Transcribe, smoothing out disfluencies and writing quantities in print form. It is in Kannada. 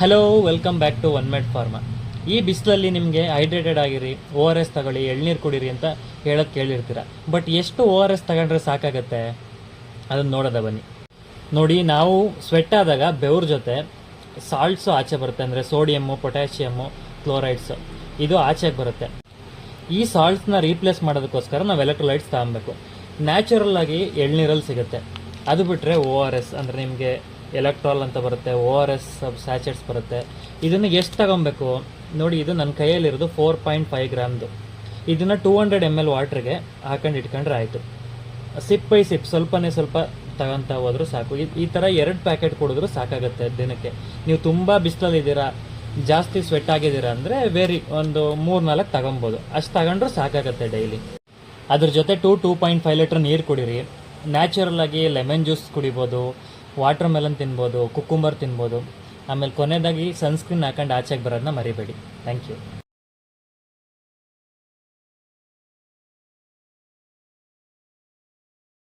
Hello, welcome back to One Med Pharma. ಈ ಬಿಸಿಲಲ್ಲಿ ನಿಮಗೆ ಹೈಡ್ರೇಟೆಡ್ ಆಗಿರಿ, ಓ ಆರ್ ಎಸ್ ತಗೊಳ್ಳಿ, ಎಳ್ನೀರು ಕುಡೀರಿ ಅಂತ ಹೇಳೋದು ಕೇಳಿರ್ತೀರ. ಬಟ್ ಎಷ್ಟು ಓ ಆರ್ ಎಸ್ ತಗೊಂಡ್ರೆ ಸಾಕಾಗತ್ತೆ ಅದನ್ನು ನೋಡೋದ ಬನ್ನಿ. ನೋಡಿ, ನಾವು ಸ್ವೆಟ್ ಆದಾಗ ಬೆವ್ರ ಜೊತೆ ಸಾಲ್ಟ್ಸು ಆಚೆ ಬರುತ್ತೆ, ಅಂದರೆ ಸೋಡಿಯಮ್ಮು, ಪೊಟ್ಯಾಷಿಯಮ್ಮು, ಕ್ಲೋರೈಡ್ಸು ಇದು ಆಚೆಗೆ ಬರುತ್ತೆ. ಈ ಸಾಲ್ಟ್ಸ್ನ ರೀಪ್ಲೇಸ್ ಮಾಡೋದಕ್ಕೋಸ್ಕರ ನಾವು ಎಲೆಕ್ಟ್ರೋಲೈಟ್ಸ್ ತಗೊಬೇಕು. ನ್ಯಾಚುರಲ್ ಆಗಿ ಎಳ್ನೀರಲ್ಲಿ ಸಿಗುತ್ತೆ. ಅದು ಬಿಟ್ಟರೆ ಓ ಆರ್ ಎಸ್ ಅಂದರೆ ನಿಮಗೆ ಎಲೆಕ್ಟ್ರಾಲ್ ಅಂತ ಬರುತ್ತೆ, ಓ ಆರ್ ಎಸ್ ಸ್ಯಾಚೆಟ್ಸ್ ಬರುತ್ತೆ. ಇದನ್ನು ಎಷ್ಟು ತಗೊಬೇಕು ನೋಡಿ, ಇದು ನನ್ನ ಕೈಯಲ್ಲಿರೋದು 4.5 ಗ್ರಾಮ್ದು. ಇದನ್ನು 200 ml ವಾಟ್ರಿಗೆ ಹಾಕೊಂಡು ಇಟ್ಕೊಂಡ್ರೆ ಆಯಿತು. ಸಿಪ್ ಬೈ ಸಿಪ್ ಸ್ವಲ್ಪನೇ ಸ್ವಲ್ಪ ತಗೊತಾ ಹೋದ್ರೂ ಸಾಕು. ಈ ಥರ 2 ಪ್ಯಾಕೆಟ್ ಕುಡಿದ್ರೂ ಸಾಕಾಗುತ್ತೆ ದಿನಕ್ಕೆ. ನೀವು ತುಂಬ ಬಿಸಿಲಲ್ಲಿದ್ದೀರಾ, ಜಾಸ್ತಿ ಸ್ವೆಟ್ ಆಗಿದ್ದೀರಾ ಅಂದರೆ ಒಂದು 3-4 ತಗೊಬೋದು. ಅಷ್ಟು ತಗೊಂಡ್ರೂ ಸಾಕಾಗುತ್ತೆ ಡೈಲಿ. ಅದ್ರ ಜೊತೆ 2.5 ಲೀಟ್ರ್ ನೀರು ಕುಡೀರಿ. ನ್ಯಾಚುರಲ್ ಆಗಿ ಲೆಮನ್ ಜ್ಯೂಸ್ ಕುಡಿಬೋದು, ವಾಟರ್ ಮೆಲನ್ ತಿನ್ಬೋದು, ಕುಕ್ಕುಂಬರ್ ತಿನ್ಬೋದು. ಆಮೇಲೆ ಕೊನೆಯದಾಗಿ ಸನ್ಸ್ಕ್ರೀನ್ ಹಾಕೊಂಡು ಆಚೆಗೆ ಬರೋದನ್ನ ಮರಿಬೇಡಿ. Thank you.